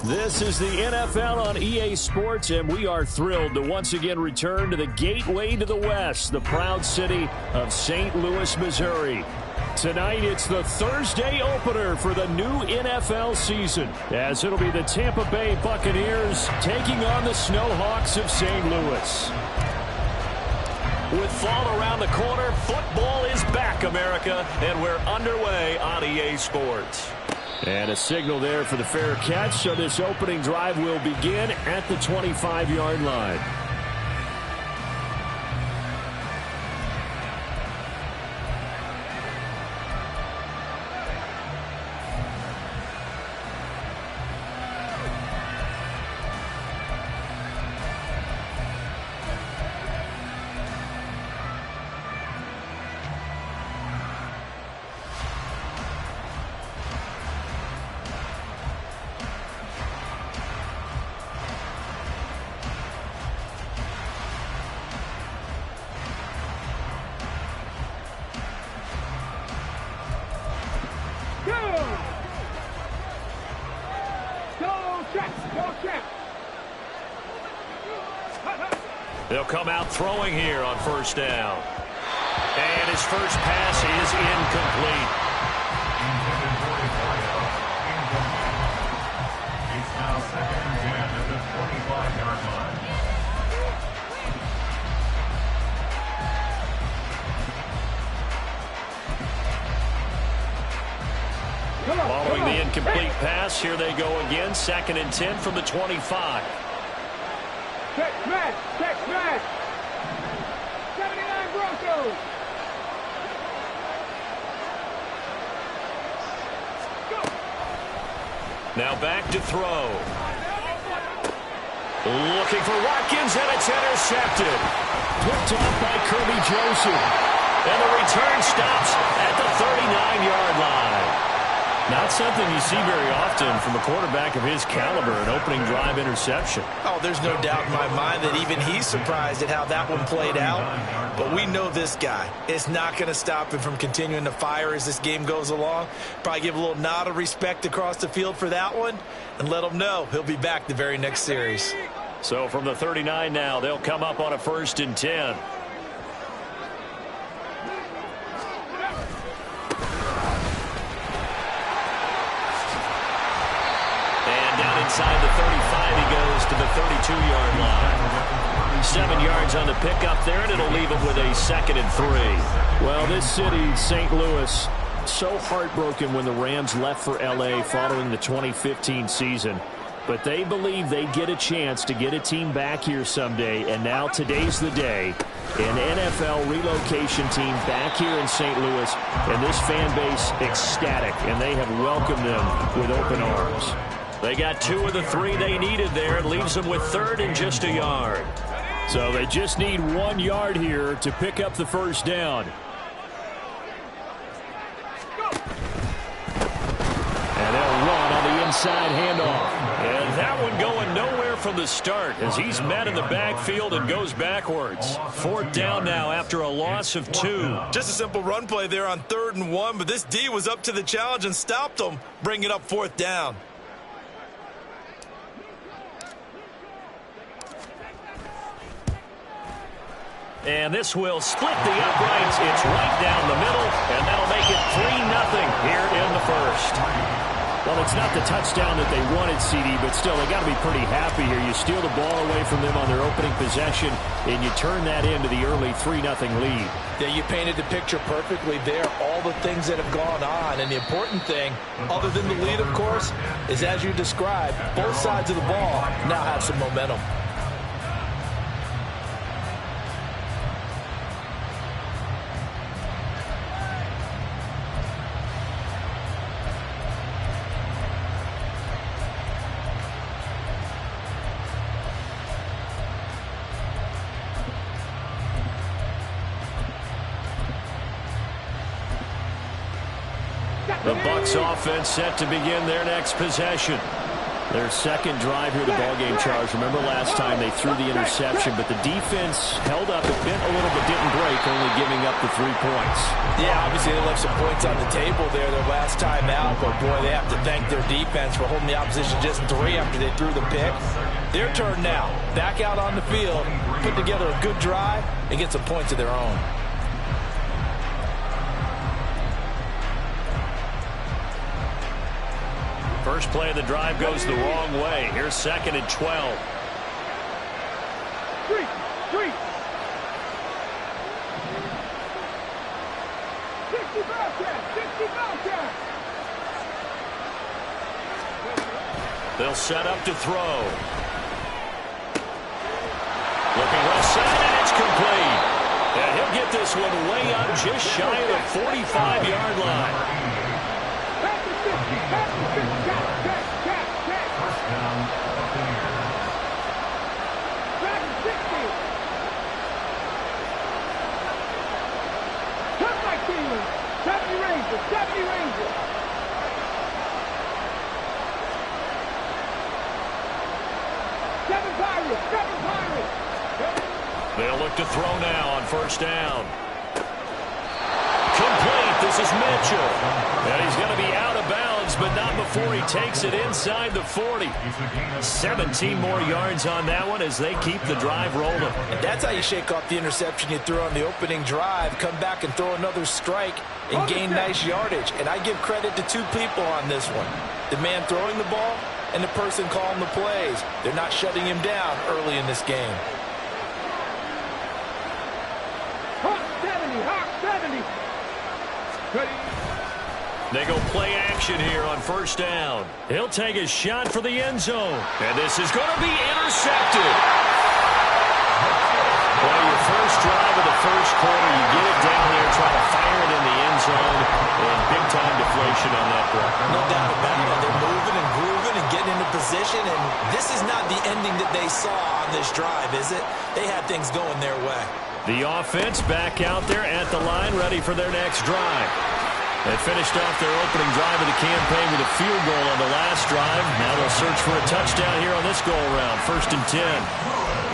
This is the NFL on EA Sports, and we are thrilled to once again return to the gateway to the West, the proud city of St. Louis, Missouri. Tonight, it's the Thursday opener for the new NFL season, as it'll be the Tampa Bay Buccaneers taking on the Snowhawks of St. Louis. With fall around the corner, football is back, America, and we're underway on EA Sports. And a signal there for the fair catch, so this opening drive will begin at the 25-yard line. They'll come out throwing here on first down. And his first pass is incomplete. It's now second and 10 at the 25-yard line. Following the incomplete pass, here they go again. Second and 10 from the 25. Check smash! Check smash! 79 Broncos! Go! Now back to throw. Looking for Watkins, and it's intercepted. Picked off by Kirby Joseph. And the return stops at the 39-yard line. Not something you see very often from a quarterback of his caliber, an opening drive interception. Oh, there's no doubt in my mind that even he's surprised at how that one played out. But we know this guy is not going to stop him from continuing to fire as this game goes along. Probably give a little nod of respect across the field for that one and let him know he'll be back the very next series. So from the 39 now, they'll come up on a 1st and 10. Inside the 35, he goes to the 32-yard line. 7 yards on the pickup there, and it'll leave him with a 2nd and 3. Well, this city, St. Louis, so heartbroken when the Rams left for L.A. following the 2015 season. But they believe they get a chance to get a team back here someday, and now today's the day. An NFL relocation team back here in St. Louis, and this fan base ecstatic, and they have welcomed them with open arms. They got 2 of the 3 they needed there. It leaves them with 3rd and just a yard. So they just need 1 yard here to pick up the first down. And they'll run on the inside handoff. And that one going nowhere from the start as he's met in the backfield and goes backwards. 4th down now after a loss of 2. Just a simple run play there on 3rd and 1, but this D was up to the challenge and stopped them, bringing up 4th down. And this will split the uprights. It's right down the middle, and that'll make it 3-0 here in the first. Well, it's not the touchdown that they wanted, CD, but still, they got to be pretty happy here. You steal the ball away from them on their opening possession, and you turn that into the early 3-0 lead. Yeah, you painted the picture perfectly there, all the things that have gone on. And the important thing, other than the lead, of course, is as you described, both sides of the ball now have some momentum. The Bucs offense set to begin their next possession. Their second drive here, the ballgame, Charles. Remember last time they threw the interception, but the defense held up a bit, a little bit, didn't break, only giving up the 3 points. Yeah, obviously they left some points on the table there their last time out, but boy, they have to thank their defense for holding the opposition just 3 after they threw the pick. Their turn now. Back out on the field, put together a good drive, and get some points of their own. First play of the drive goes the wrong way. Here's 2nd and 12. 3. 60 Bobcats. They'll set up to throw. Looking left side, and it's complete. And he'll get this one way up just shy of the 45-yard line. They'll look to throw now on first down. Complete. This is Mitchell. And he's going to be out of bounds, but not before he takes it inside the 40. 17 more yards on that one as they keep the drive rolling. And that's how you shake off the interception you threw on the opening drive. Come back and throw another strike and gain nice yardage. And I give credit to 2 people on this one. The man throwing the ball and the person calling the plays. They're not shutting him down early in this game. They go play action here on first down. He'll take a shot for the end zone. And this is going to be intercepted. Well, your first drive of the first quarter, you get it down there, try to fire it in the end zone, and big-time deflation on that play. No doubt about it. They're moving and grooving and getting into position, and this is not the ending that they saw on this drive, is it? They had things going their way. The offense back out there at the line, ready for their next drive. They finished off their opening drive of the campaign with a field goal on the last drive. Now they'll search for a touchdown here on this go-around, 1st and 10.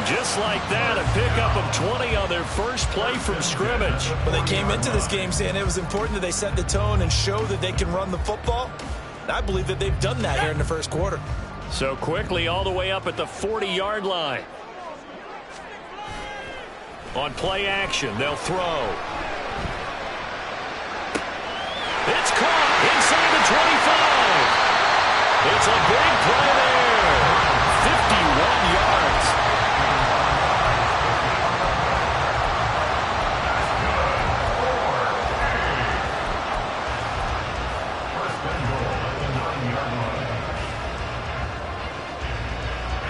Just like that, a pickup of 20 on their first play from scrimmage. Well, they came into this game saying it was important that they set the tone and show that they can run the football. And I believe that they've done that here in the first quarter. So quickly all the way up at the 40-yard line. On play action, they'll throw. It's caught inside the 25. It's a big play there. 51 yards.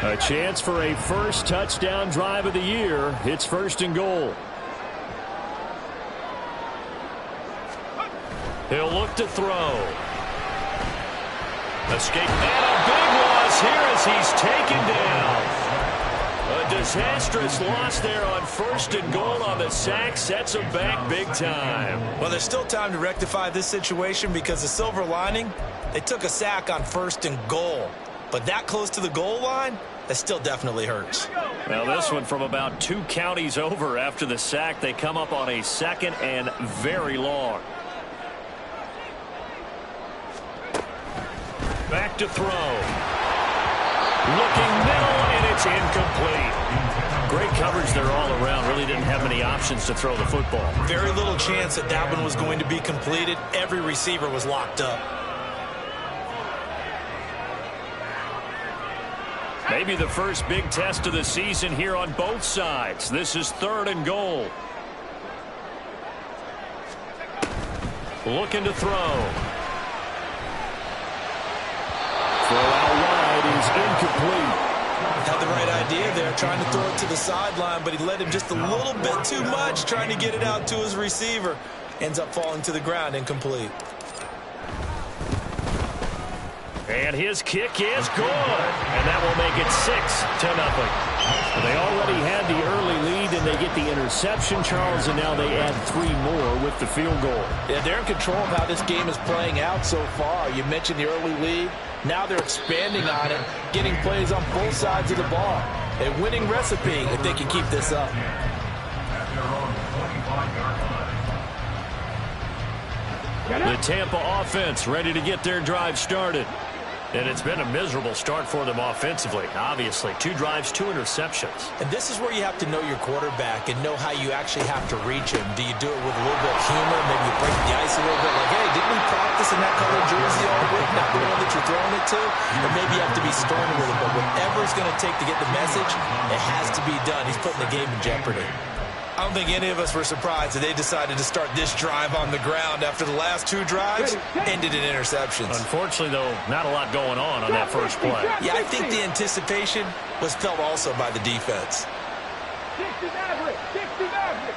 A chance for a first touchdown drive of the year. It's 1st and goal. He'll look to throw. Escape, and a big loss here as he's taken down. A disastrous loss there on 1st and goal on the sack. Sets him back big time. Well, there's still time to rectify this situation because the silver lining, they took a sack on 1st and goal. But that close to the goal line, that still definitely hurts. Now this one from about 2 counties over after the sack. They come up on a 2nd and very long. Back to throw. Looking middle, and it's incomplete. Great coverage there all around. Really didn't have many options to throw the football. Very little chance that that one was going to be completed. Every receiver was locked up. Maybe the first big test of the season here on both sides. This is 3rd and goal. Looking to throw. Throw out wide is incomplete. Had the right idea there, trying to throw it to the sideline, but he led him just a little bit too much, trying to get it out to his receiver. Ends up falling to the ground, incomplete. And his kick is good. And that will make it 6-0. They already had the early lead, and they get the interception, Charles, and now they add 3 more with the field goal. Yeah, they're in control of how this game is playing out so far. You mentioned the early lead. Now they're expanding on it, getting plays on both sides of the ball. A winning recipe if they can keep this up. The Tampa offense ready to get their drive started. And it's been a miserable start for them offensively, obviously. 2 drives, 2 interceptions. And this is where you have to know your quarterback and know how you actually have to reach him. Do you do it with a little bit of humor? Maybe you break the ice a little bit. Like, hey, didn't we practice in that colored jersey all week? Not the one that you're throwing it to? Or maybe you have to be stern with it. But whatever it's going to take to get the message, it has to be done. He's putting the game in jeopardy. I don't think any of us were surprised that they decided to start this drive on the ground after the last 2 drives ended in interceptions. Unfortunately, though, not a lot going on that first play. Yeah, I think the anticipation was felt also by the defense. 60 Maverick, 60 Maverick.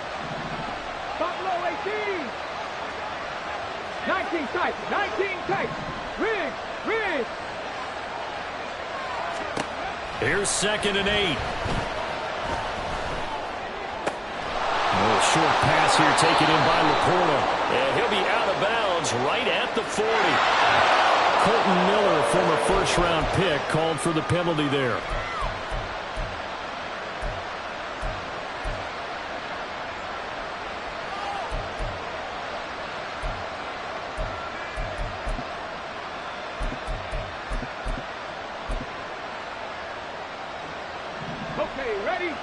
Buffalo 18. 19 tight, 19 tight. Riggs. Here's 2nd and 8. Short pass here taken in by Laporta. And he'll be out of bounds right at the 40. Colton Miller, former first-round pick, called for the penalty there. Okay, ready?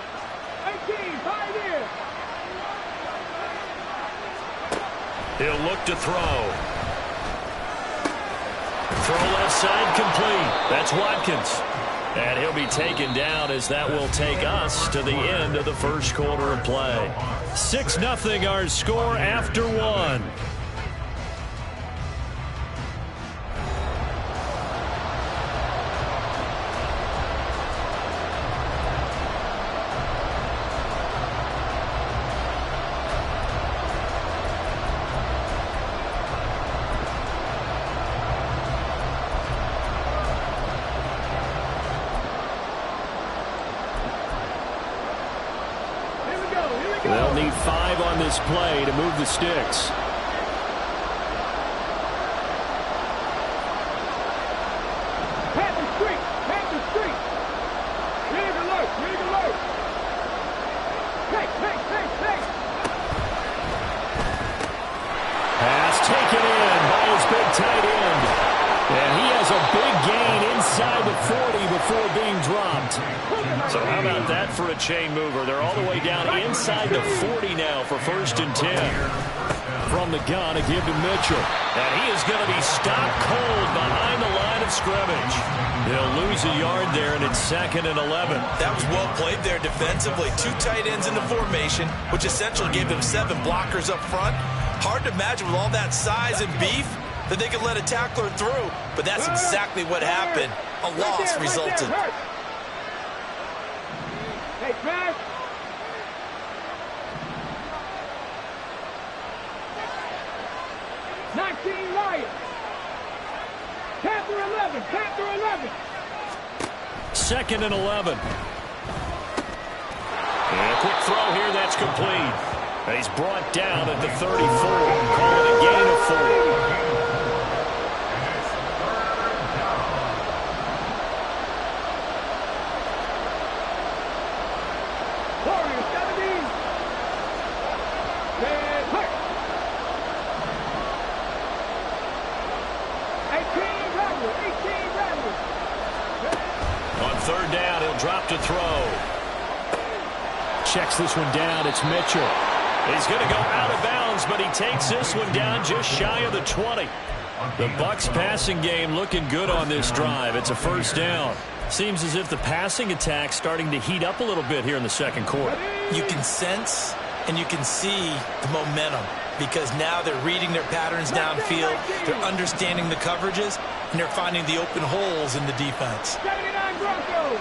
18, 5 in. He'll look to throw. Throw left side complete. That's Watkins. And he'll be taken down as that will take us to the end of the first quarter of play. 6-0 our score after 1. They'll need 5 on this play to move the sticks. Panther Street. Rig alert. Take. Pass taken in by his big tight end. And he has a big gain inside the 40 before being dropped. So how about that for a chain mover? They're all the way down inside the 40 now for 1st and 10. From the gun, a give to Mitchell. And he is going to be stopped cold behind the line of scrimmage. They'll lose a yard there, and it's 2nd and 11. That was well played there defensively. 2 tight ends in the formation, which essentially gave them 7 blockers up front. Hard to imagine with all that size and beef that they could let a tackler through. But that's exactly what happened. A loss resulted. Hey, Trash. Lions. Panther 11. 2nd and 11. And a quick throw here, that's complete. And he's brought down at the 34. Call it a gain of 4. Third down, he'll drop to throw. Checks this one down, it's Mitchell. He's going to go out of bounds, but he takes this one down just shy of the 20. The Bucs passing game looking good on this drive. It's a 1st down. Seems as if the passing attack's starting to heat up a little bit here in the 2nd quarter. You can sense and you can see the momentum because now they're reading their patterns downfield, they're understanding the coverages, and they're finding the open holes in the defense. 79 Broncos.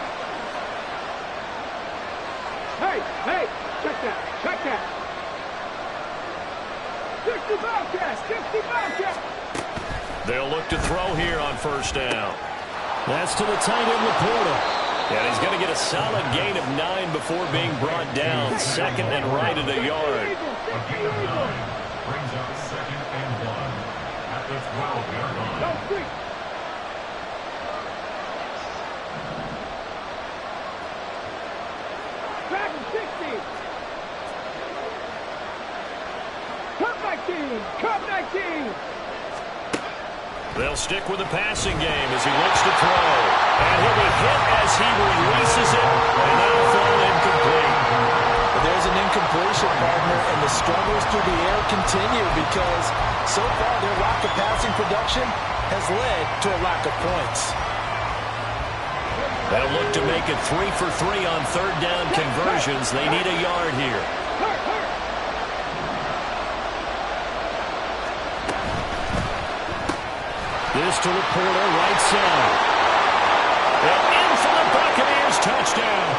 Hey, check that. 60 Bobcats. They'll look to throw here on first down. That's to the tight end, Laporta. And he's going to get a solid gain of 9 before being brought down. Second and right at a yard. A gain of 9 brings up 2nd and 1 at the 12-yard line. No, 3. Dragon 60. Cup 19. They'll stick with the passing game as he looks to throw. And he'll be hit as he releases it. And that'll fall incomplete. But there's an incompletion, partner, and the struggles through the air continue because so far their lack of passing production has led to a lack of points. They'll look to make it 3 for 3 on third down conversions. They need a yard here. This to Laporta, right side. And in for the Buccaneers, touchdown.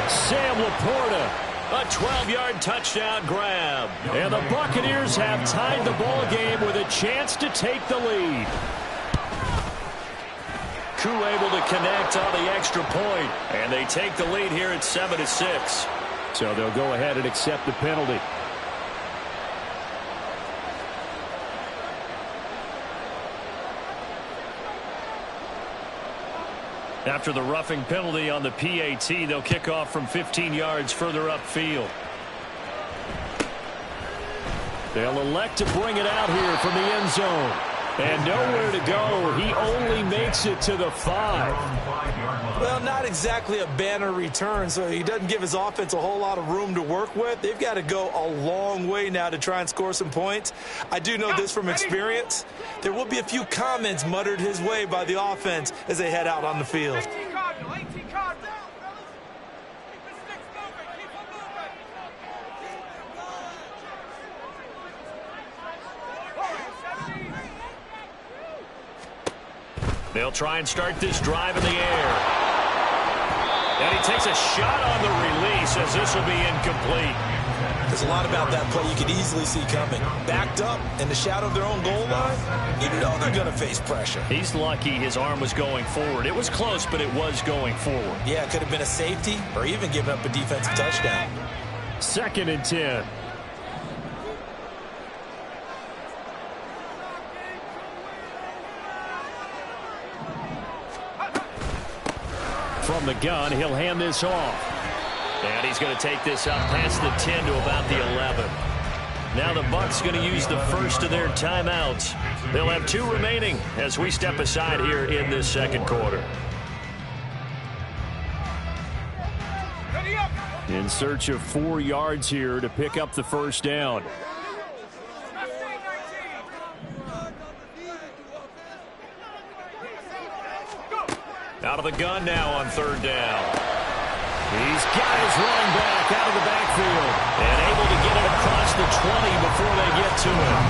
Sam Laporta, a 12-yard touchdown grab. And the Buccaneers have tied the ball game with a chance to take the lead. Koo able to connect on the extra point, and they take the lead here at 7-6. So they'll go ahead and accept the penalty. After the roughing penalty on the PAT, they'll kick off from 15 yards further upfield. They'll elect to bring it out here from the end zone. And nowhere to go. He only makes it to the 5. Well, not exactly a banner return, so he doesn't give his offense a whole lot of room to work with. They've got to go a long way now to try and score some points. I do know this from experience. There will be a few comments muttered his way by the offense as they head out on the field. 18 Cardinal, 18 Cardinal. Keep the sticks moving, keep them moving. They'll try and start this drive in the air. And he takes a shot on the release as this will be incomplete. There's a lot about that play you could easily see coming. Backed up in the shadow of their own goal line, you know they're going to face pressure. He's lucky his arm was going forward. It was close, but it was going forward. Yeah, it could have been a safety or even given up a defensive touchdown. 2nd and 10. From the gun, he'll hand this off. And he's going to take this up past the 10 to about the 11. Now the Bucs going to use the first of their timeouts. They'll have 2 remaining as we step aside here in this second quarter. In search of 4 yards here to pick up the first down. Out of the gun now on third down. He's got his running back out of the backfield and able to get it across the 20 before they get to him.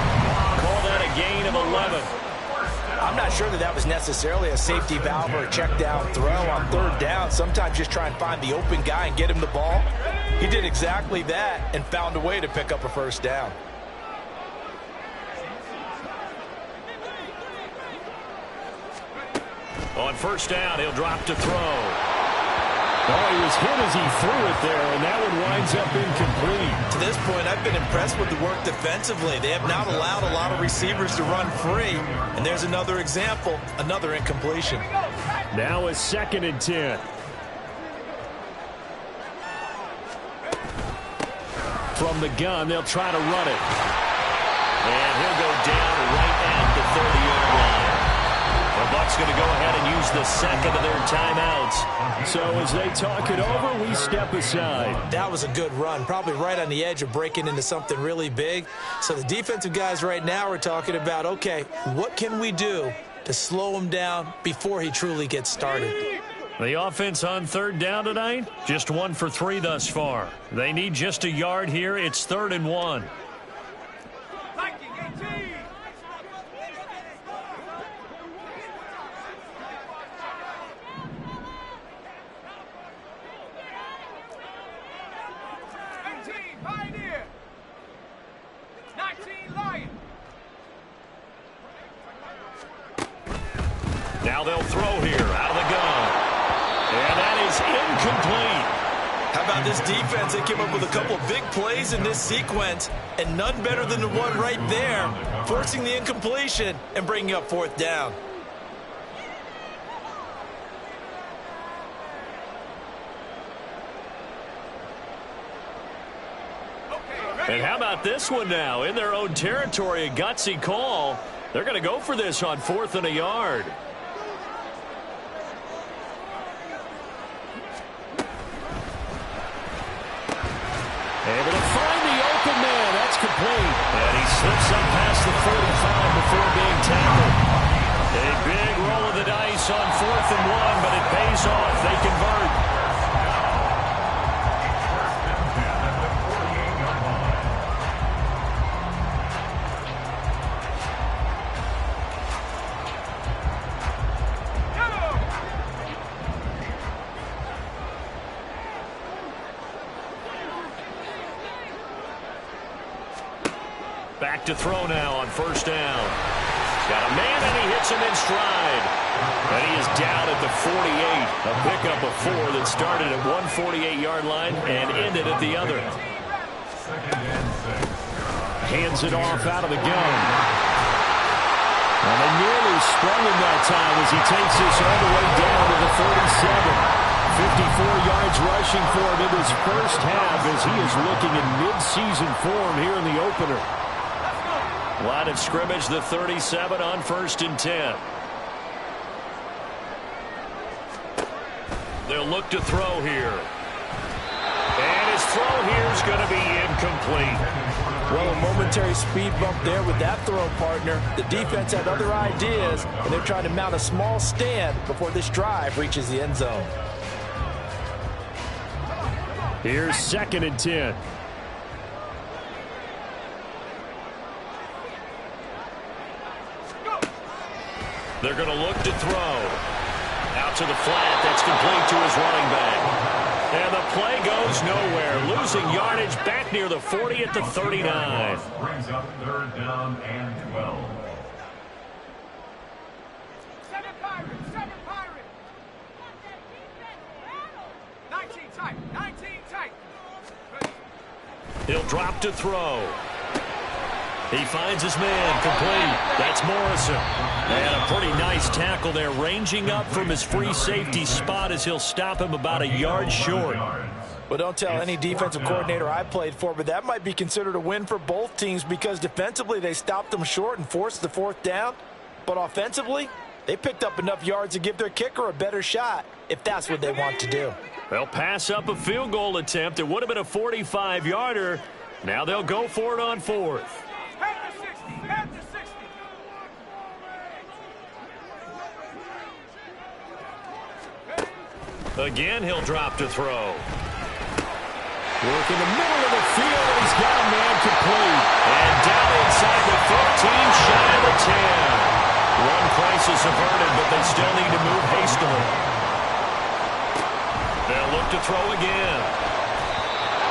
Call that a gain of 11. I'm not sure that was necessarily a safety valve or a check down throw on third down. Sometimes just try and find the open guy and get him the ball. He did exactly that and found a way to pick up a first down. On first down, he'll drop to throw. Oh, he was hit as he threw it there, and that one winds up incomplete. To this point, I've been impressed with the work defensively. They have not allowed a lot of receivers to run free. And there's another example, another incompletion. Now a 2nd and 10. From the gun, they'll try to run it. And he'll go down right at the 30-yard line. The Bucs going to go ahead and use the second of their timeouts. So as they talk it over, we step aside. That was a good run, probably right on the edge of breaking into something really big. So the defensive guys right now are talking about, okay, what can we do to slow him down before he truly gets started? The offense on third down tonight, just 1 for 3 thus far. They need just a yard here. It's 3rd and 1. Now they'll throw here out of the gun. And that is incomplete. How about this defense? They came up with a couple of big plays in this sequence, and none better than the one right there, forcing the incompletion and bringing up 4th down. And how about this one now? In their own territory, a gutsy call. They're going to go for this on 4th and a yard. Able to find the open man. That's complete. And he slips up past the 45 before being tackled. A big roll of the dice on 4th and 1, but it pays off. They convert. Back to throw now on 1st down. Got a man, and he hits him in stride. And he is down at the 48. A pickup of 4 that started at 148-yard line and ended at the other. Hands it off out of the gun. And they nearly sprung him that time as he takes this all the way down to the 37. 54 yards rushing for him in his first half as he is looking in mid-season form here in the opener. Line of scrimmage, the 37 on 1st and 10. They'll look to throw here. And his throw here is going to be incomplete. Well, a momentary speed bump there with that throw, partner. The defense had other ideas, and they're trying to mount a small stand before this drive reaches the end zone. Here's 2nd and 10. They're going to look to throw. Out to the flat. That's complete to his running back. And the play goes nowhere. Losing yardage back near the 40 at the 39. Brings up 3rd down and 12. 7 Pirates, 7 Pirates. 19 tight, 19 tight. He'll drop to throw. He finds his man, complete. That's Morrison. And a pretty nice tackle there, ranging up from his free safety spot as he'll stop him about a yard short. Well, don't tell any defensive coordinator I played for, but that might be considered a win for both teams because defensively they stopped them short and forced the 4th down. But offensively, they picked up enough yards to give their kicker a better shot if that's what they want to do. They'll pass up a field goal attempt. It would have been a 45-yarder. Now they'll go for it on 4th. Head to 60, head to 60. Again, he'll drop to throw. Work in the middle of the field, and he's got a man complete. And down inside the 15, shy of the 10. Run crisis averted, but they still need to move hastily. They'll look to throw again.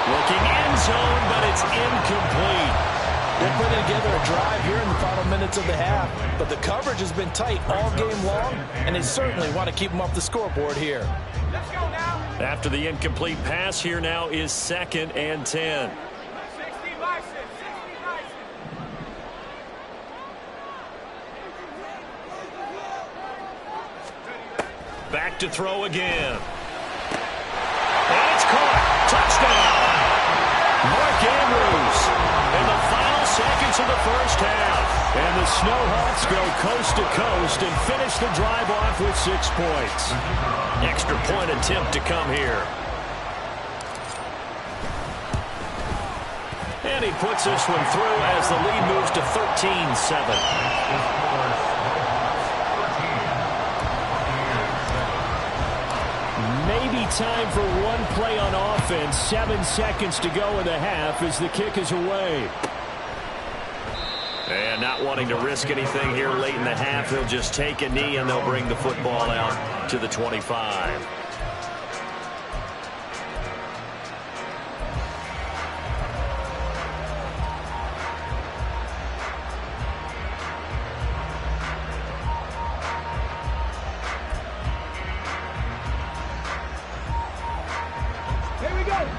Looking end zone, but it's incomplete. They're putting together a drive here in the final minutes of the half, but the coverage has been tight all game long, and they certainly want to keep them off the scoreboard here. Let's go now. After the incomplete pass, here now is 2nd and 10. 60 license, 60 license. Back to throw again. And it's caught. Touchdown. Mark Andrews in the final seconds of the first half. And the Snowhawks go coast to coast and finish the drive off with 6 points. Extra point attempt to come here. And he puts this one through as the lead moves to 13-7. Maybe time for one play on offense. 7 seconds to go in the half as the kick is away. And not wanting to risk anything here late in the half, he'll just take a knee and they'll bring the football out to the 25.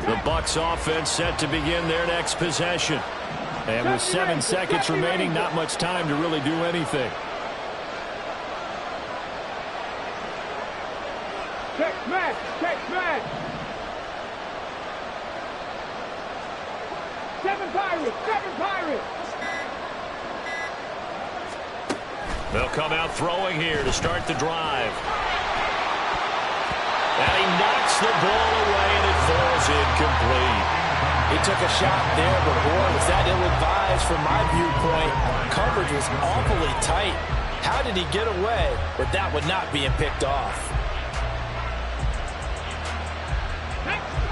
The Bucs offense set to begin their next possession. And with 7 seconds remaining, not much time to really do anything. Check smash! Check smash! 7 Pirates! 7 Pirates! They'll come out throwing here to start the drive. And he knocks the ball away, and it falls incomplete. He took a shot there, but boy, was that ill-advised from my viewpoint. Coverage was awfully tight. How did he get away with that one not being picked off?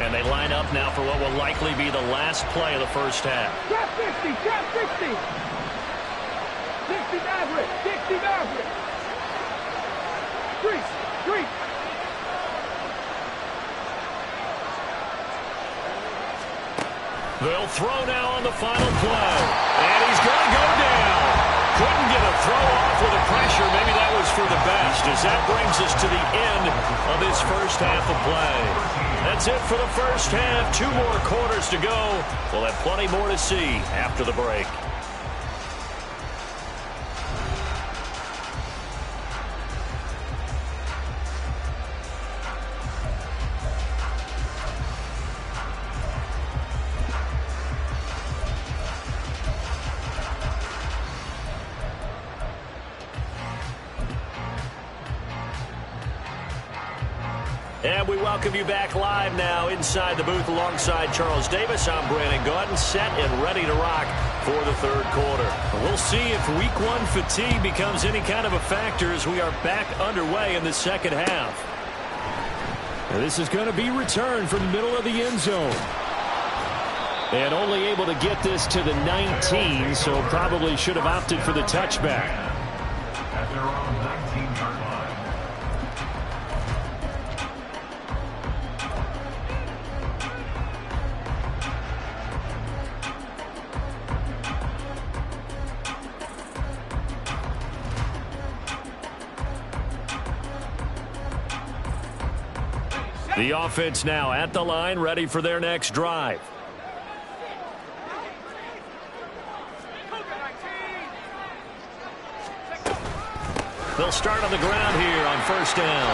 And they line up now for what will likely be the last play of the first half. Trap 60! Trap 60! 60 Maverick! 60 Maverick! Street! Street! They'll throw now on the final play. And he's going to go down. Couldn't get a throw off with the pressure. Maybe that was for the best, as that brings us to the end of this first half of play. That's it for the first half. 2 more quarters to go. We'll have plenty more to see after the break. And we welcome you back live now inside the booth alongside Charles Davis. I'm Brandon Gaudin, set and ready to rock for the third quarter. We'll see if week 1 fatigue becomes any kind of a factor as we are back underway in the second half. And this is going to be returned from the middle of the end zone. And only able to get this to the 19, so probably should have opted for the touchback. At their own 19-yard line. The offense now at the line, ready for their next drive. They'll start on the ground here on first down.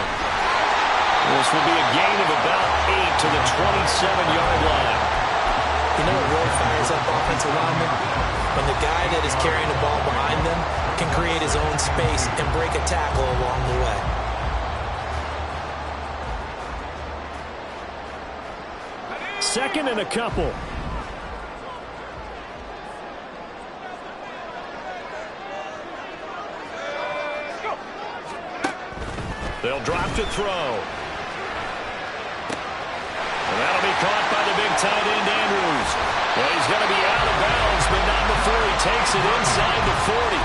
This will be a gain of about 8 to the 27-yard line. You know what really fires up offensive linemen? When the guy that is carrying the ball behind them can create his own space and break a tackle along the way. Second and a couple. They'll drop to throw. And that'll be caught by the big tight end, Andrews. Well, he's going to be out of bounds, but not before he takes it inside the 40.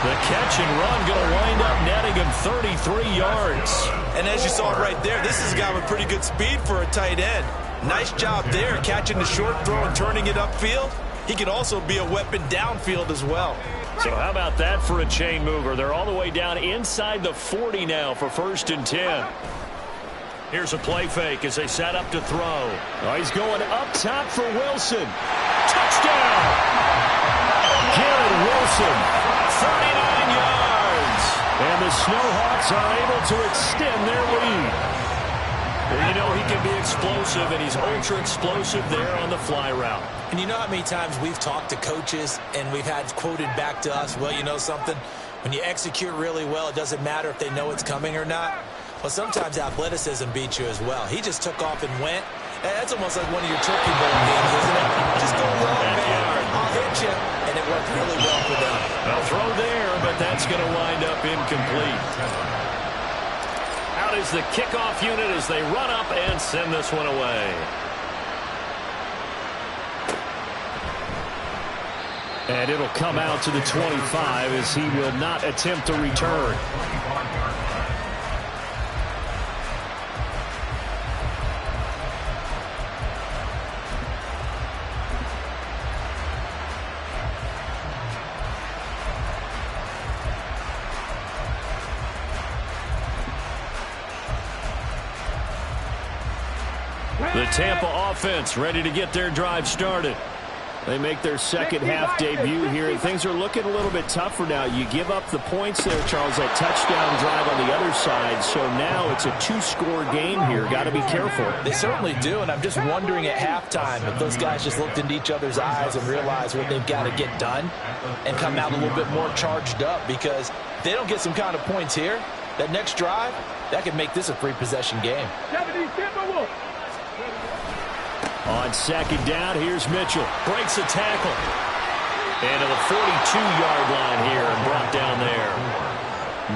The catch and run going to wind up netting him 33 yards. And as you saw right there, this is a guy with pretty good speed for a tight end. Nice job there, catching the short throw and turning it upfield. He can also be a weapon downfield as well. So how about that for a chain mover? They're all the way down inside the 40 now for 1st and 10. Here's a play fake as they set up to throw. Oh, he's going up top for Wilson. Touchdown! Garrett Wilson, 39 yards. And the Snowhawks are able to extend their lead. Well, you know he can be explosive, and he's ultra-explosive there on the fly route. And you know how many times we've talked to coaches and we've had quoted back to us, well, you know something? When you execute really well, it doesn't matter if they know it's coming or not. Well, sometimes athleticism beats you as well. He just took off and went. That's almost like one of your turkey bowl games, isn't it? Just go long, man. I'll hit you. And it worked really well for them. They'll throw there, but that's going to wind up incomplete. Out is the kickoff unit as they run up and send this one away. And it'll come out to the 25 as he will not attempt to return. The Tampa offense ready to get their drive started. They make their second half debut here, and things are looking a little bit tougher now. You give up the points there, Charles, that touchdown drive on the other side, so now it's a two-score game here. Got to be careful. They certainly do, and I'm just wondering at halftime if those guys just looked into each other's eyes and realized what they've got to get done and come out a little bit more charged up, because if they don't get some kind of points here, that next drive, that could make this a three-possession game. On second down, here's Mitchell. Breaks a tackle. And to the 42-yard line here and brought down there.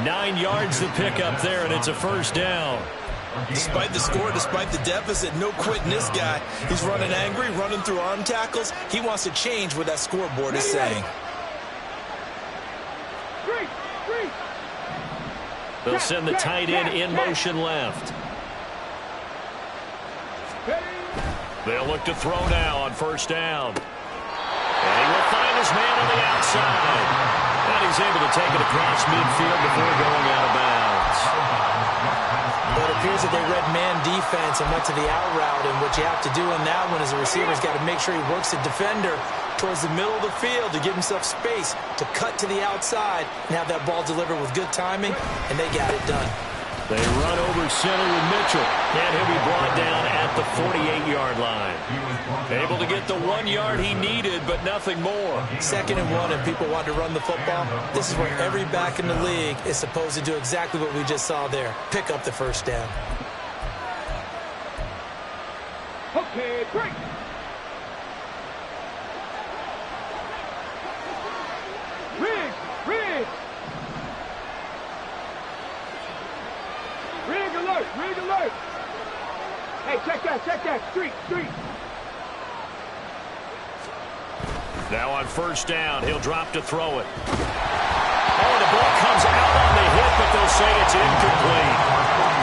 9 yards to pick up there, and it's a first down. Despite the score, despite the deficit, no quitting this guy. He's running angry, running through arm tackles. He wants to change what that scoreboard is saying. They'll send the tight end in motion left. They'll look to throw now on first down. And he will find his man on the outside. And he's able to take it across midfield before going out of bounds. Well, it appears that they read man defense and went to the out route. And what you have to do in that one is the receiver's got to make sure he works the defender towards the middle of the field to give himself space to cut to the outside and have that ball delivered with good timing, and they got it done. They run over center with Mitchell, and he'll be brought down at the 48-yard line. Able to get the 1 yard he needed, but nothing more. 2nd and 1, and people want to run the football. This is where every back in the league is supposed to do exactly what we just saw there. Pick up the first down. Okay, break. Rig alert! Hey, check that, street! Now on first down, he'll drop to throw it. Oh, the ball comes out on the hit, but they'll say it's incomplete.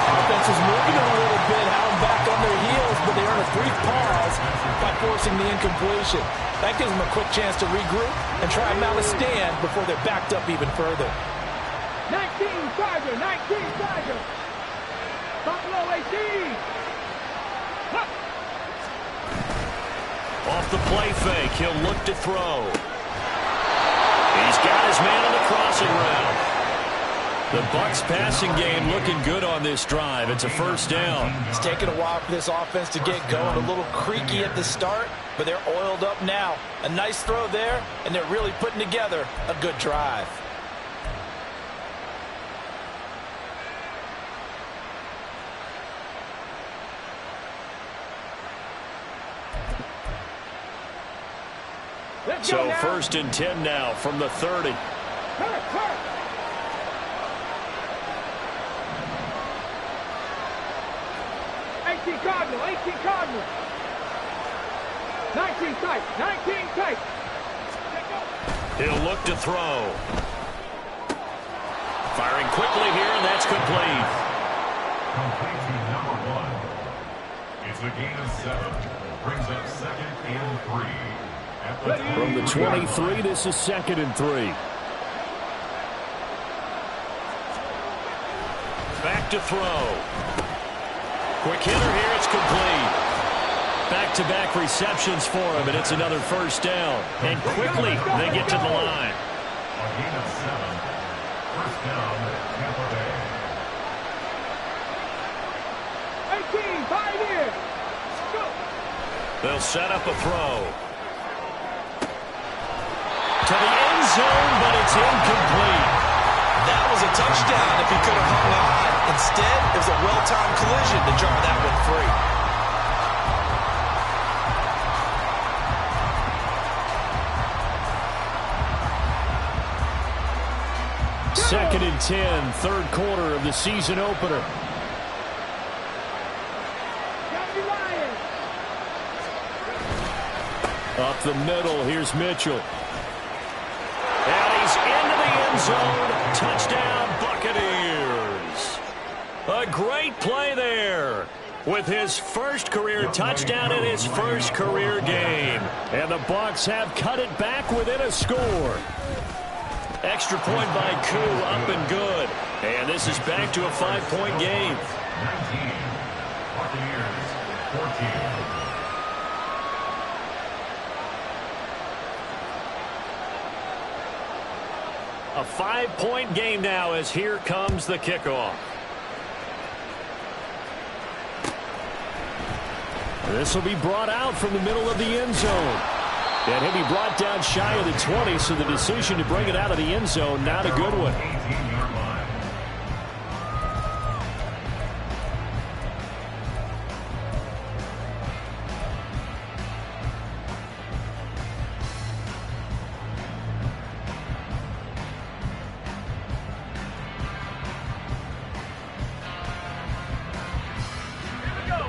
Offense was moving a little bit, had them back on their heels, but they earned a brief pause by forcing the incompletion. That gives them a quick chance to regroup and try and mount a stand before they're backed up even further. 19 Tiger! Buffalo AC! Off the play fake, he'll look to throw. He's got his man on the crossing route. The Bucs passing game looking good on this drive. It's a first down. It's taken a while for this offense to get going. A little creaky at the start, but they're oiled up now. A nice throw there, and they're really putting together a good drive. So 1st and 10 now from the 30. 18 Cardinal. 19 tight. He'll look to throw. Firing quickly here, and that's complete. Complete to number 1. It's a gain of 7. Brings up 2nd and 3. From the 23, this is 2nd and 3. Back to throw. Quick hitter here, it's complete. Back-to-back receptions for him, and it's another first down. And quickly, they get to the line. A gain of 7. First down, Tampa Bay. 18, 5 here. Go. They'll set up a throw. To the end zone, but it's incomplete. That was a touchdown if he could have hung on. Instead, it was a well-timed collision to jar that one free. 2nd and 10, 3rd quarter of the season opener. Up the middle, here's Mitchell. And he's into the end zone. Touchdown, Buccaneers. A great play there with his first career touchdown in his first career game. And the Bucs have cut it back within a score. Extra point by Koo, up and good. And this is back to a 5-point game. 19. Buccaneers A 5-point game now as here comes the kickoff. This will be brought out from the middle of the end zone. And he'll be brought down shy of the 20, so the decision to bring it out of the end zone, not a good one.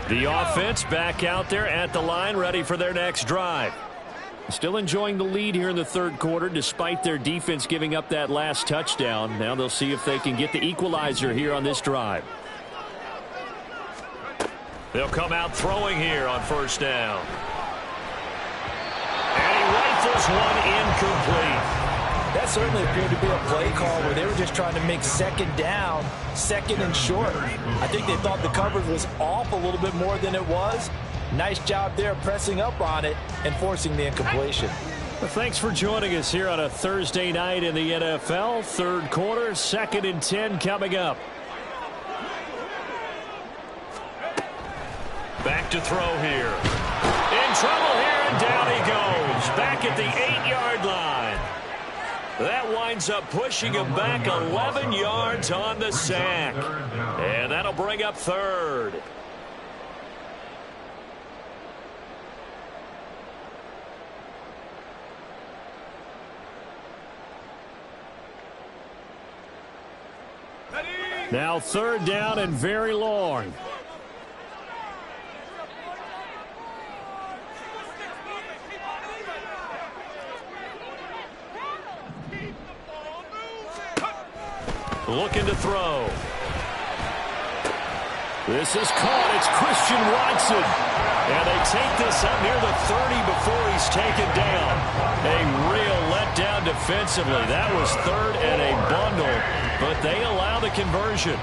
The offense back out there at the line, ready for their next drive. Still enjoying the lead here in the third quarter, despite their defense giving up that last touchdown. Now they'll see if they can get the equalizer here on this drive. They'll come out throwing here on first down. And he rifles one incomplete. That certainly appeared to be a play call where they were just trying to make second down, second and short. I think they thought the coverage was off a little bit more than it was. Nice job there pressing up on it and forcing the incompletion. Well, thanks for joining us here on a Thursday night in the NFL. Third quarter, 2nd and 10 coming up. Back to throw here. In trouble here, and down he goes. Back at the 8-yard line. That winds up pushing him back 11 yards on the sack. And that'll bring up third. Now third down and very long. Looking to throw. This is caught. It's Christian Watson. And they take this up near the 30 before he's taken down. A real letdown defensively. That was third and a bundle, but they allow the conversion.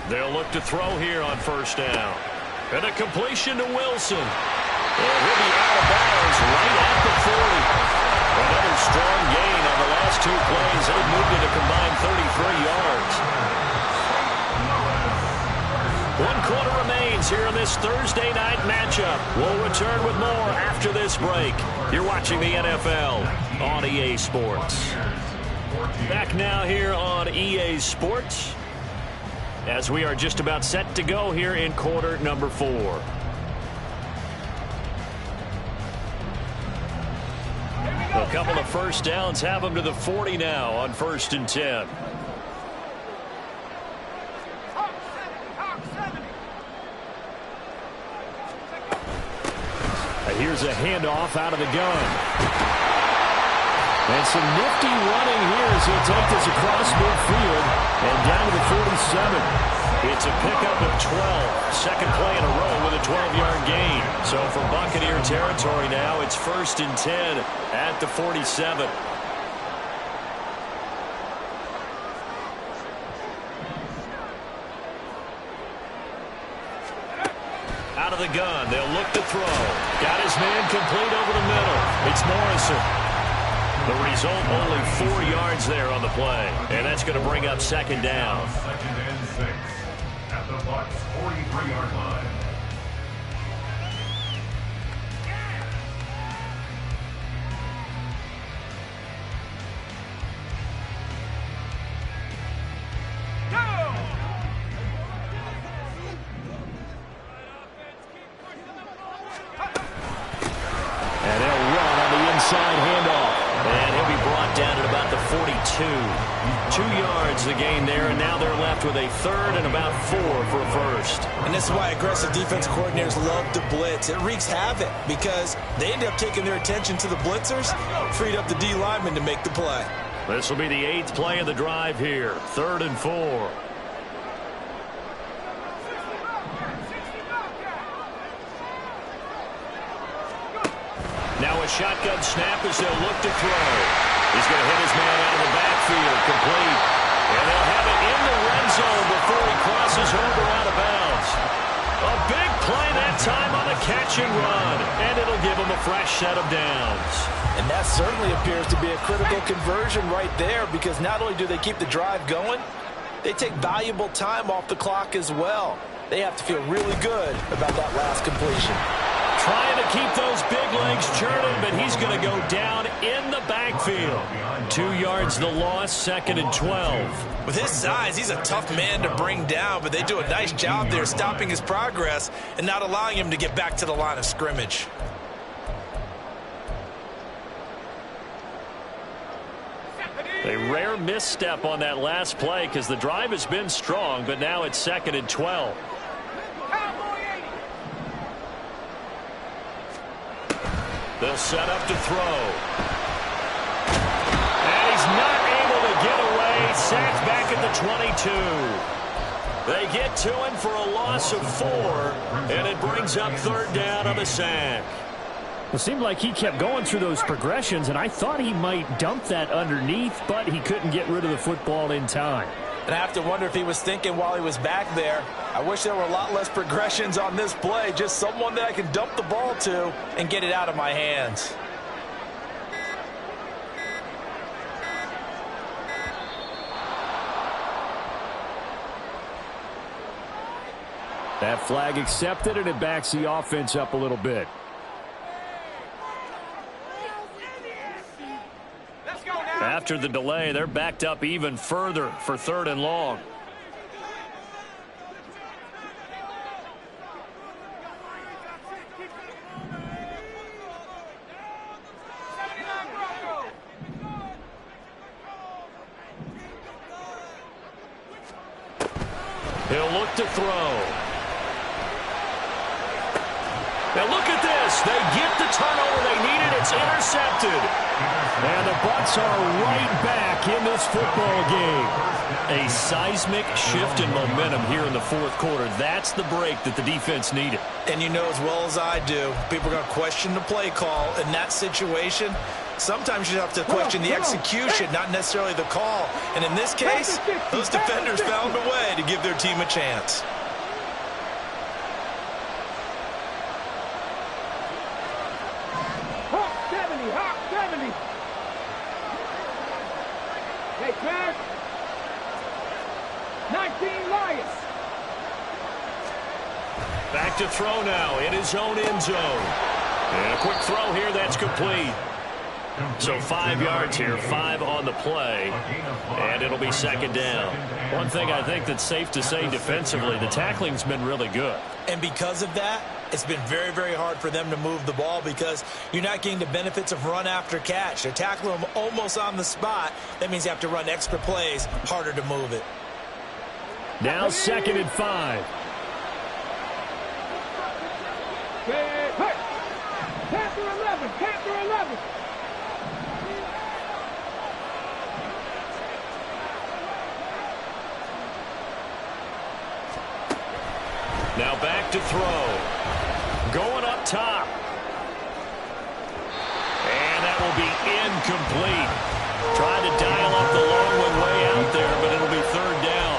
They'll look to throw here on first down. And a completion to Wilson. And he'll be out of bounds right at the 40. Another strong gain on the last two plays. They moved it a combined 33 yards. 1 quarter remains here in this Thursday night matchup. We'll return with more after this break. You're watching the NFL on EA Sports. Back now here on EA Sports, as we are just about set to go here in quarter number 4. A couple of first downs have them to the 40 now on 1st and 10. And here's a handoff out of the gun. And some nifty running here as he'll take this across midfield and down to the 47. It's a pickup of 12. Second play in a row with a 12-yard gain. So for Buccaneer territory now, it's 1st and 10 at the 47. Out of the gun, they'll look to throw. Got his man complete over the middle. It's Morrison. The result, only 4 yards there on the play. And that's going to bring up second down. 2nd and 6 at the Bucs' 43-yard line. And they'll run on the inside handoff. And he'll be brought down at about the 42. 2 yards the gain there, and now they're left with a third and about 4 for a first. And this is why aggressive defense coordinators love to blitz. It wreaks havoc because they end up taking their attention to the blitzers, freed up the D lineman to make the play. This will be the 8th play of the drive here. 3rd and 4. Now a shotgun snap as they'll look to throw. He's going to hit his man out of the backfield, complete. And they'll have it in the red zone before he crosses over out of bounds. A big play that time on the catch and run. And it'll give him a fresh set of downs. And that certainly appears to be a critical conversion right there, because not only do they keep the drive going, they take valuable time off the clock as well. They have to feel really good about that last completion. Trying to keep those big legs churning, but he's going to go down in the backfield. 2 yards the loss, 2nd and 12. With his size, he's a tough man to bring down, but they do a nice job there stopping his progress and not allowing him to get back to the line of scrimmage. A rare misstep on that last play because the drive has been strong, but now it's 2nd and 12. They'll set up to throw. And he's not able to get away. Sacked back at the 22. They get to him for a loss of 4, and it brings up 3rd down on the sack. It seemed like he kept going through those progressions, and I thought he might dump that underneath, but he couldn't get rid of the football in time. And I have to wonder if he was thinking while he was back there, I wish there were a lot less progressions on this play, just someone that I can dump the ball to and get it out of my hands. That flag accepted, and it backs the offense up a little bit. After the delay, they're backed up even further for 3rd and long. He'll look to throw. Now look at this. They get the turnover they needed. It's intercepted. And the Bucs are right back in this football game. A seismic shift in momentum here in the 4th quarter. That's the break that the defense needed. And you know as well as I do, people are going to question the play call in that situation. Sometimes you have to question the execution, not necessarily the call. And in this case, those defenders found a way to give their team a chance. Hey, pass. 19 Lions. Back to throw now in his own end zone. And a quick throw here that's complete. So 5 yards here, 5 on the play, and it'll be 2nd down. One thing I think that's safe to say defensively, the tackling's been really good. And because of that, it's been very, very hard for them to move the ball because you're not getting the benefits of run after catch. They're tackling them almost on the spot. That means you have to run extra plays, harder to move it. Now 2nd and 5. Hey, hey. Panther 11, Panther 11. Now back to throw. Going up top. And that will be incomplete. Trying to dial up the long one way out there, but it'll be 3rd down.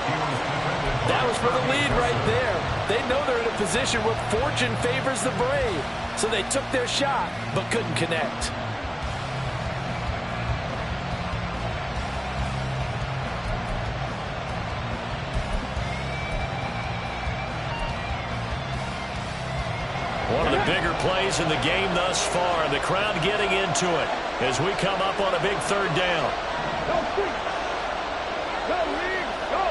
That was for the lead right there. They know they're in a position where fortune favors the brave. So they took their shot, but couldn't connect. One of the bigger plays in the game thus far. The crowd getting into it as we come up on a big 3rd down. Go, Street. Go, League. Go.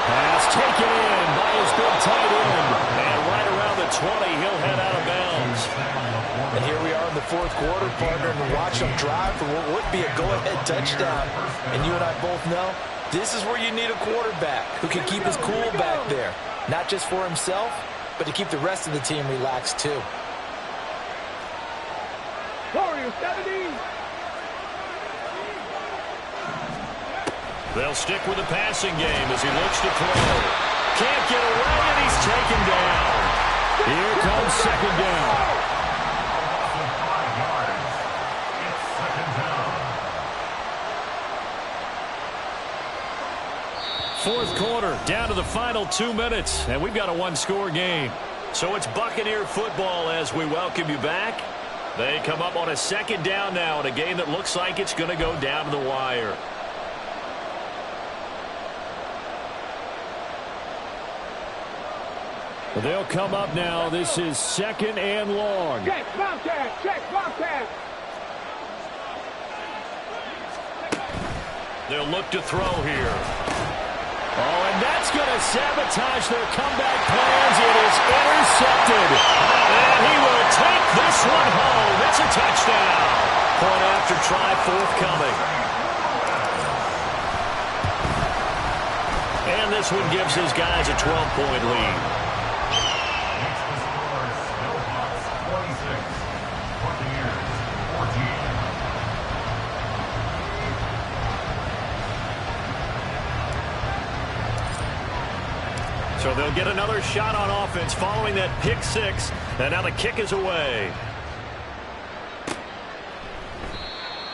Pass taken in by his big tight end. And right around the 20, he'll head out of bounds. And here we are in the 4th quarter, partner, and watch them drive for what would be a go-ahead touchdown. And you and I both know this is where you need a quarterback who can keep his cool back there. Not just for himself, but to keep the rest of the team relaxed too. Warriors 70. They'll stick with the passing game as he looks to throw. Can't get away, and he's taken down. Here comes second down. Fourth quarter, down to the final 2 minutes, and we've got a one-score game. So it's Buccaneer football as we welcome you back. They come up on a second down now in a game that looks like it's going to go down to the wire. They'll come up now. This is second and long. Check, Bobcat, check, Bobcat. They'll look to throw here. Oh, and that's going to sabotage their comeback plans. It is intercepted. And he will take this one home. It's a touchdown. Point after try forthcoming. And this one gives his guys a 12-point lead. So they'll get another shot on offense following that pick six. And now the kick is away.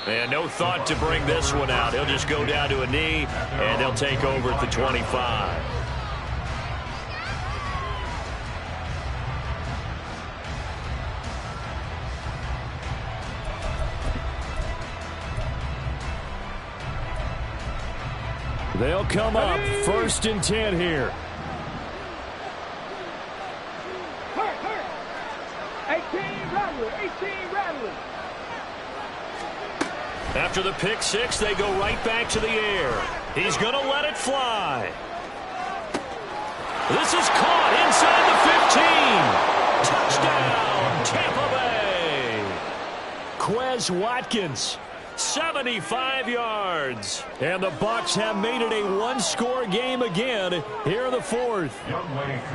And no thought to bring this one out. He'll just go down to a knee, and they'll take over at the 25. They'll come up first and 10 here. 18 Rattler. After the pick six, they go right back to the air. He's going to let it fly. This is caught inside the 15. Touchdown, Tampa Bay. Quez Watkins. 75 yards. And the Bucs have made it a one-score game again here in the fourth.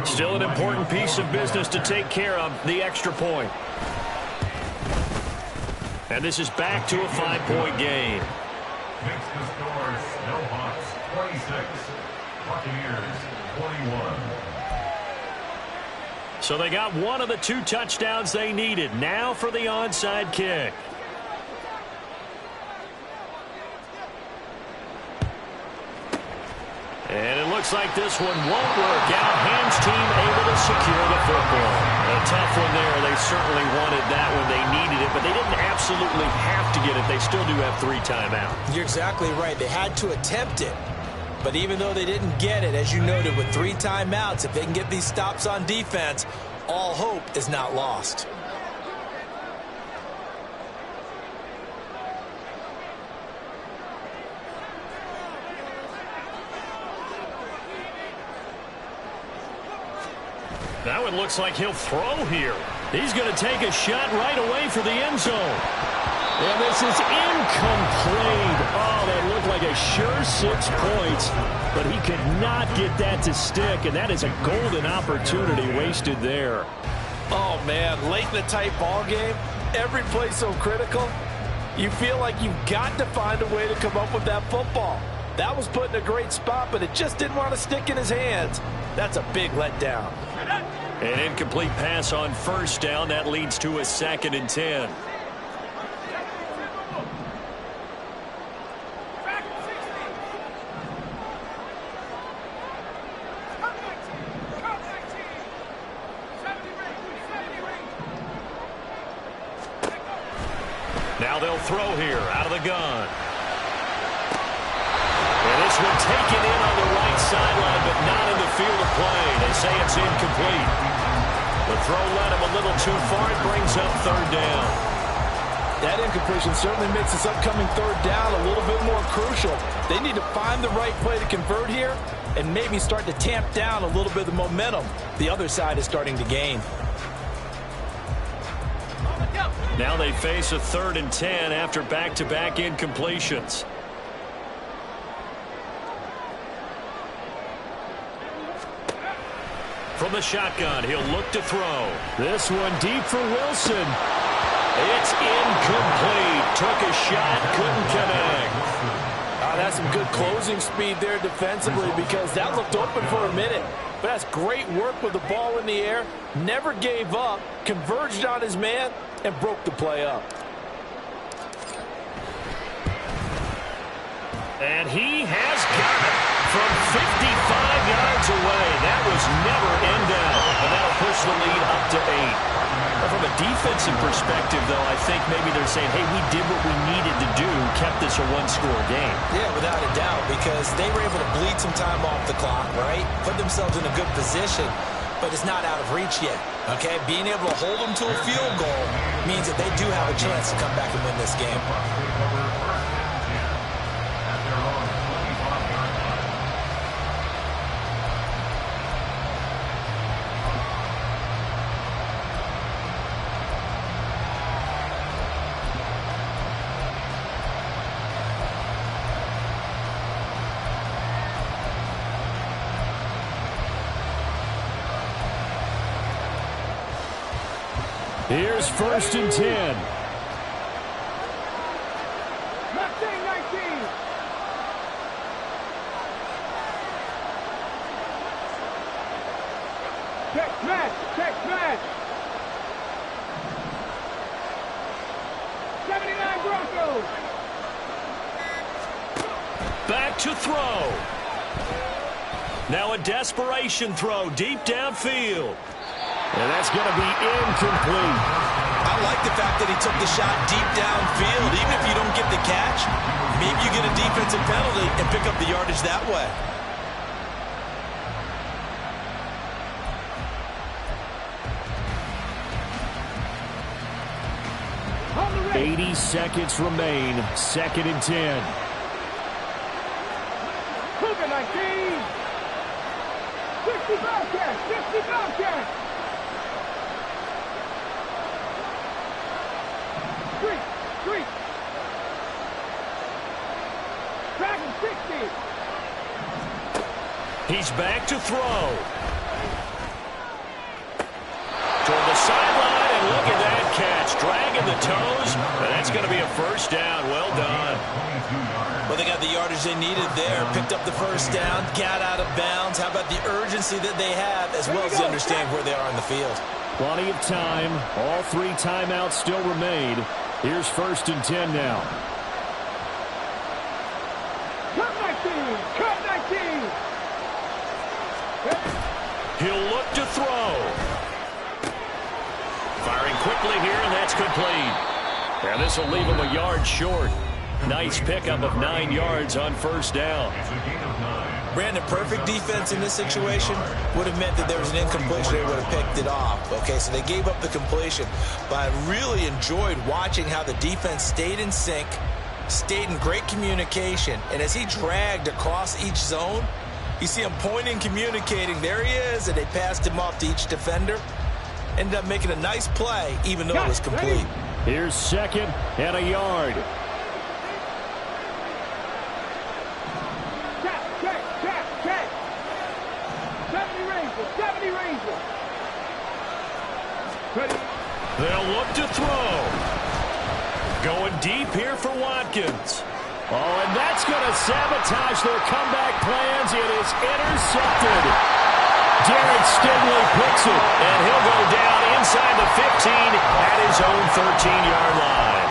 Still an important piece of business to take care of, the extra point. And this is back to a 5-point game. Makes the score Snowhawks 26, Buccaneers 21. So they got one of the two touchdowns they needed. Now for the onside kick. And it looks like this one won't work out. Ham's team able to secure the football. A tough one there. They certainly wanted that when they needed it, but they didn't absolutely have to get it. They still do have 3 timeouts. You're exactly right. They had to attempt it. But even though they didn't get it, as you noted, with 3 timeouts, if they can get these stops on defense, all hope is not lost. Now it looks like he'll throw here. He's going to take a shot right away for the end zone. And this is incomplete. Oh, that looked like a sure 6 points, but he could not get that to stick, and that is a golden opportunity wasted there. Oh, man, late in the tight ball game, every play so critical, you feel like you've got to find a way to come up with that football. That was put in a great spot, but it just didn't want to stick in his hands. That's a big letdown. An incomplete pass on first down. That leads to a 2nd and 10. Now they'll throw here out of the gun. And this one taken in on the right sideline, but not in the field of play. They say it's incomplete. The throw led him a little too far. It brings up 3rd down. That incompletion certainly makes this upcoming 3rd down a little bit more crucial. They need to find the right play to convert here and maybe start to tamp down a little bit of the momentum the other side is starting to gain. Now they face a 3rd and 10 after back-to-back incompletions. From the shotgun, he'll look to throw. This one deep for Wilson. It's incomplete. Took a shot, couldn't connect. That That's some good closing speed there defensively because that looked open for a minute. But that's great work with the ball in the air. Never gave up, converged on his man, and broke the play up. And he has got it from 55 yards away. That was never in doubt. And that'll push the lead up to 8. Well, from a defensive perspective, though, I think maybe they're saying, hey, we did what we needed to do, kept this a one-score game. Yeah, without a doubt, because they were able to bleed some time off the clock, right? Put themselves in a good position, but it's not out of reach yet, okay? Being able to hold them to a field goal means that they do have a chance to come back and win this game. Here's 1st and 10. Left 19. Check smash. 79 Broncos. Back to throw. Now a desperation throw deep downfield. And that's going to be incomplete. I like the fact that he took the shot deep downfield. Even if you don't get the catch, maybe you get a defensive penalty and pick up the yardage that way. On the ready. 80 seconds remain. 2nd and 10. Cougar 19. 65 catch. 65 catch. 3. Dragon 60. He's back to throw. Toward the sideline, and look at that catch. Dragging the toes, and that's going to be a 1st down. Well done. Well, they got the yardage they needed there. Picked up the 1st down, got out of bounds. How about the urgency that they have, as well as they understand where they are on the field? Plenty of time. All 3 timeouts still remain. Here's 1st and 10 now. Cut 19. He'll look to throw. Firing quickly here, and that's complete. And this will leave him a yard short. Nice pickup of 9 yards on 1st down. Brandon, perfect defense in this situation would have meant that there was an incompletion. They would have picked it off. Okay, so they gave up the completion. But I really enjoyed watching how the defense stayed in sync, stayed in great communication. And as he dragged across each zone, you see him pointing, communicating. There he is, and they passed him off to each defender. Ended up making a nice play, even though it was complete. Here's 2nd and a yard. Check. 70 Rangers. Ready. They'll look to throw. Going deep here for Watkins. Oh, and that's going to sabotage their comeback plans. It is intercepted. Derek Stingley picks it, and he'll go down inside the 15 at his own 13-yard line.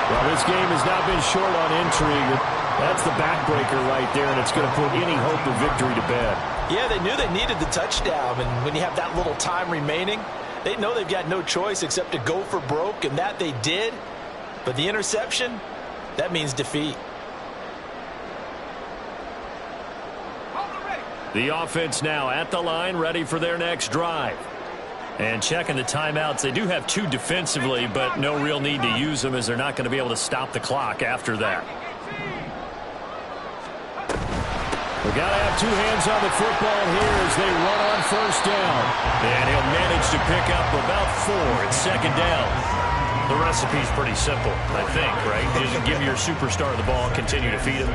Well, this game has not been short on intrigue. That's the backbreaker right there, and it's going to put any hope of victory to bed. Yeah, they knew they needed the touchdown, and when you have that little time remaining, they know they've got no choice except to go for broke, and that they did. But the interception, that means defeat. The offense now at the line, ready for their next drive. And checking the timeouts, they do have 2 defensively, but no real need to use them as they're not going to be able to stop the clock after that. We got to have 2 hands on the football here as they run on 1st down. And he'll manage to pick up about 4 at 2nd down. The recipe's pretty simple, I think, right? Just give your superstar the ball, continue to feed him.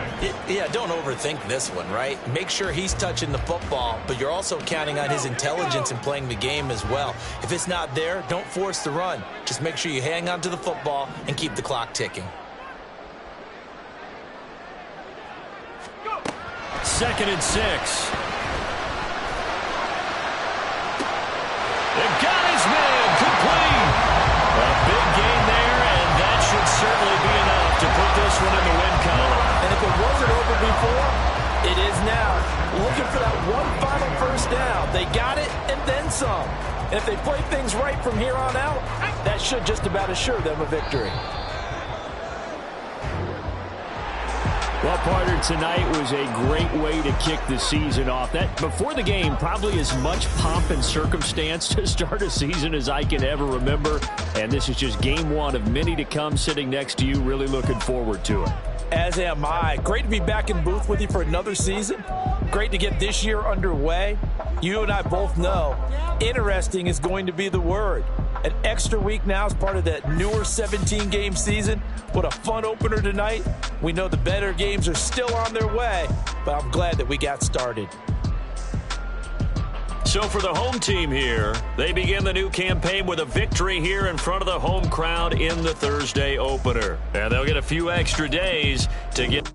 Yeah, don't overthink this one, right? Make sure he's touching the football, but you're also counting on his intelligence in playing the game as well. If it's not there, don't force the run. Just make sure you hang on to the football and keep the clock ticking. 2nd and 6. They've got his man complete. A big gain there, and that should certainly be enough to put this one in the win column. And if it wasn't over before, it is now. Looking for that one final first down. They got it and then some. And if they play things right from here on out, that should just about assure them a victory. Well, partner, tonight was a great way to kick the season off. That before the game, probably as much pomp and circumstance to start a season as I can ever remember. And this is just game one of many to come sitting next to you. Really looking forward to it. As am I. Great to be back in booth with you for another season. Great to get this year underway. You and I both know interesting is going to be the word. An extra week now is part of that newer 17-game season. What a fun opener tonight. We know the better games are still on their way, but I'm glad that we got started. So for the home team here, they begin the new campaign with a victory here in front of the home crowd in the Thursday opener. And they'll get a few extra days to get...